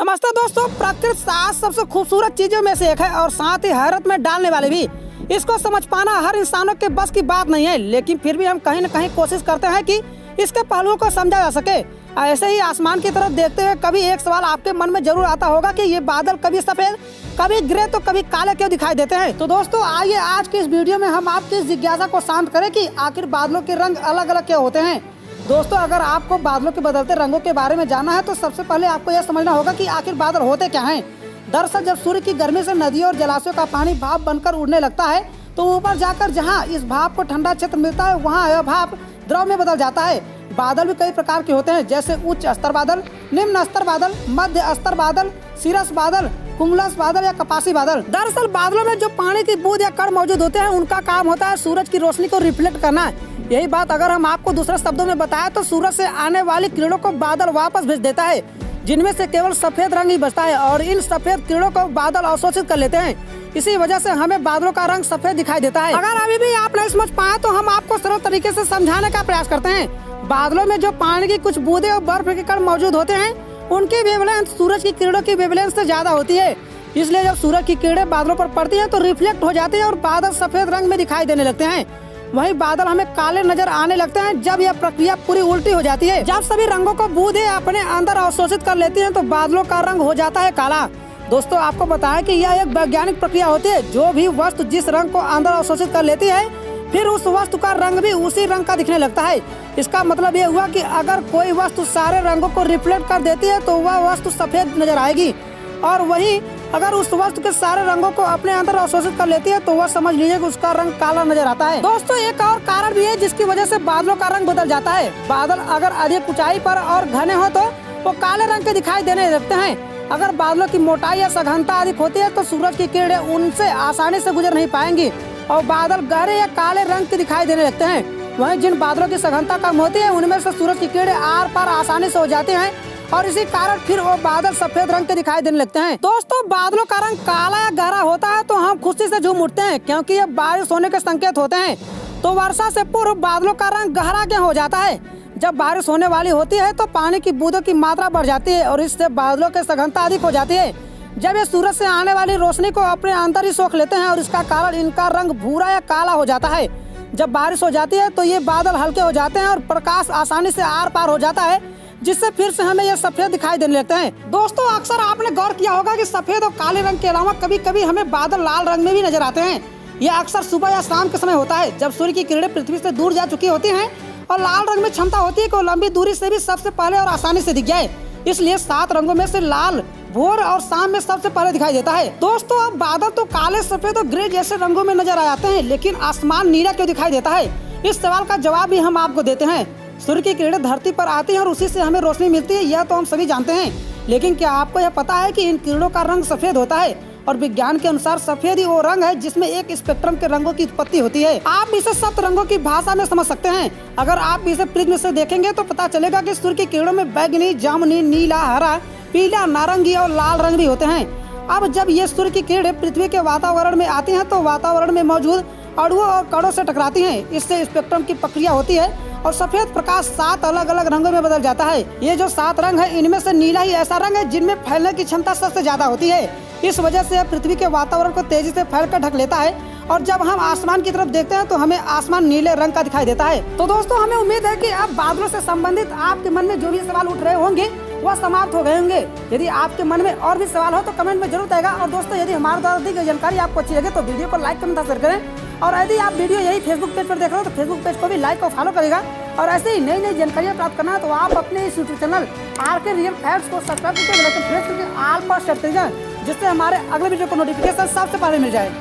नमस्ते दोस्तों, प्रकृति सात सबसे खूबसूरत चीजों में से एक है और साथ ही हैरत में डालने वाले भी। इसको समझ पाना हर इंसानों के बस की बात नहीं है, लेकिन फिर भी हम कहीं न कहीं कोशिश करते हैं कि इसके पहलुओं को समझा जा सके। ऐसे ही आसमान की तरफ देखते हुए कभी एक सवाल आपके मन में जरूर आता होगा कि ये बादल कभी सफेद कभी ग्रे तो कभी काले क्यों दिखाई देते हैं। तो दोस्तों आइए आज की इस वीडियो में हम आपकी इस जिज्ञासा को शांत करें कि आखिर बादलों के रंग अलग अलग क्यों होते हैं। दोस्तों अगर आपको बादलों के बदलते रंगों के बारे में जानना है तो सबसे पहले आपको यह समझना होगा कि आखिर बादल होते क्या हैं। दरअसल जब सूर्य की गर्मी से नदियों और जलाशयों का पानी भाप बनकर उड़ने लगता है तो ऊपर जाकर जहां इस भाप को ठंडा क्षेत्र मिलता है वहां यह भाप द्रव में बदल जाता है। बादल भी कई प्रकार के होते हैं, जैसे उच्च स्तर बादल, निम्न स्तर बादल, मध्य स्तर बादल, सीरस बादल, कुमुलस बादल या कपासी बादल। दरअसल बादलों में जो पानी की बूंद या कण मौजूद होते हैं उनका काम होता है सूरज की रोशनी को रिफ्लेक्ट करना। यही बात अगर हम आपको दूसरे शब्दों में बताएं तो सूरज से आने वाली किरणों को बादल वापस भेज देता है, जिनमें से केवल सफेद रंग ही बचता है और इन सफेद किरणों को बादल अवशोषित कर लेते हैं। इसी वजह से हमें बादलों का रंग सफेद दिखाई देता है। अगर अभी भी आप नहीं समझ पाए तो हम आपको सरल तरीके से समझाने का प्रयास करते हैं। बादलों में जो पानी की कुछ बूंदें और बर्फ के कण मौजूद होते हैं उनकी वेवलेंथ सूरज की किरणों की वेवलेंथ से ज्यादा होती है। इसलिए जब सूरज की किरणें बादलों पर पड़ती हैं तो रिफ्लेक्ट हो जाती है और बादल सफेद रंग में दिखाई देने लगते हैं। वहीं बादल हमें काले नजर आने लगते हैं जब यह प्रक्रिया पूरी उल्टी हो जाती है। जब सभी रंगों को बूंदें अपने अंदर अवशोषित कर लेती हैं तो बादलों का रंग हो जाता है काला। दोस्तों आपको बताएं कि यह एक वैज्ञानिक प्रक्रिया होती है। जो भी वस्तु जिस रंग को अंदर अवशोषित कर लेती है फिर उस वस्तु का रंग भी उसी रंग का दिखने लगता है। इसका मतलब ये हुआ कि अगर कोई वस्तु सारे रंगों को रिफ्लेक्ट कर देती है तो वह वस्तु सफेद नजर आएगी, और वही अगर उस वस्तु के सारे रंगों को अपने अंदर अवशोषित कर लेती है तो वह समझ लीजिए कि उसका रंग काला नजर आता है। दोस्तों एक और कारण भी है जिसकी वजह से बादलों का रंग बदल जाता है। बादल अगर अधिक ऊंचाई पर और घने हो तो वो काले रंग के दिखाई देने लगते हैं। अगर बादलों की मोटाई या सघनता अधिक होती है तो सूरज की किरणें उनसे आसानी से गुजर नहीं पाएंगी और बादल गहरे या काले रंग के दिखाई देने लगते हैं। वहीं जिन बादलों की सघनता कम होती है उनमें से सूरज की किरणें आर पार आसानी से हो जाती हैं और इसी कारण फिर वो बादल सफेद रंग के दिखाई देने लगते हैं। दोस्तों बादलों का रंग काला या गहरा होता है तो हम खुशी से झूम उठते हैं क्योंकि ये बारिश होने के संकेत होते हैं। तो वर्षा से पूर्व बादलों का रंग गहरा क्यों हो जाता है? जब बारिश होने वाली होती है तो पानी की बूंदों की मात्रा बढ़ जाती है और इससे बादलों की सघनता अधिक हो जाती है। जब ये सूरज से आने वाली रोशनी को अपने अंदर ही सोख लेते हैं और इसका कारण इनका रंग भूरा या काला हो जाता है। जब बारिश हो जाती है तो ये बादल हल्के हो जाते हैं और प्रकाश आसानी से आर पार हो जाता है, जिससे फिर से हमें ये सफेद दिखाई देने लगते हैं। दोस्तों अक्सर आपने गौर किया होगा कि सफेद और काले रंग के अलावा कभी कभी हमें बादल लाल रंग में भी नजर आते हैं। यह अक्सर सुबह या शाम के समय होता है जब सूर्य की किरणें पृथ्वी से दूर जा चुकी होती हैं और लाल रंग में क्षमता होती है कि लंबी दूरी से भी सबसे पहले और आसानी से दिख जाए। इसलिए 7 रंगों में से लाल भोर और शाम में सबसे पहले दिखाई देता है। दोस्तों अब बादल तो काले, सफेद और ग्रे जैसे रंगों में नजर आ जाते हैं, लेकिन आसमान नीला क्यों दिखाई देता है? इस सवाल का जवाब भी हम आपको देते हैं। सूर्य की किरणें धरती पर आती हैं और उसी से हमें रोशनी मिलती है, यह तो हम सभी जानते हैं। लेकिन क्या आपको यह पता है कि इन किरणों का रंग सफेद होता है? और विज्ञान के अनुसार सफेद ही वो रंग है जिसमें एक स्पेक्ट्रम के रंगों की उत्पत्ति होती है। आप इसे 7 रंगों की भाषा में समझ सकते हैं। अगर आप इसे प्रिज्म से देखेंगे तो पता चलेगा कि सूर्य की किरणों में बैगनी, जामुनी, नीला, हरा, पीला, नारंगी और लाल रंग भी होते हैं। अब जब ये सूर्य की किरणें पृथ्वी के वातावरण में आती हैं तो वातावरण में मौजूद अणुओं और कणों से टकराती हैं। इससे स्पेक्ट्रम की प्रक्रिया होती है और सफेद प्रकाश 7 अलग अलग रंगों में बदल जाता है। ये जो 7 रंग है इनमें से नीला ही ऐसा रंग है जिनमें फैलने की क्षमता सबसे ज्यादा होती है। इस वजह से पृथ्वी के वातावरण को तेजी से फैलकर ढक लेता है और जब हम आसमान की तरफ देखते हैं तो हमें आसमान नीले रंग का दिखाई देता है। तो दोस्तों हमें उम्मीद है कि अब बादलों से संबंधित आपके मन में जो भी सवाल उठ रहे होंगे वह समाप्त हो गए होंगे। यदि आपके मन में और भी सवाल हो तो कमेंट में जरूर आएगा। और दोस्तों यदि हमारे द्वारा दी गई जानकारी आपको अच्छी लगे तो वीडियो को लाइक कमेंट शेयर करें। और यदि आप वीडियो यही फेसबुक पेज पर देख रहे हो तो फेसबुक पेज को भी लाइक और फॉलो करेगा। और ऐसे ही नई नई जानकारियाँ प्राप्त करना है तो आप अपने इस YouTube channel RK real facts को सब्सक्राइब करके बेल आइकन प्रेस करके ऑल पर सेट करिएगा, जिससे हमारे अगले वीडियो को नोटिफिकेशन सबसे पहले मिल जाए।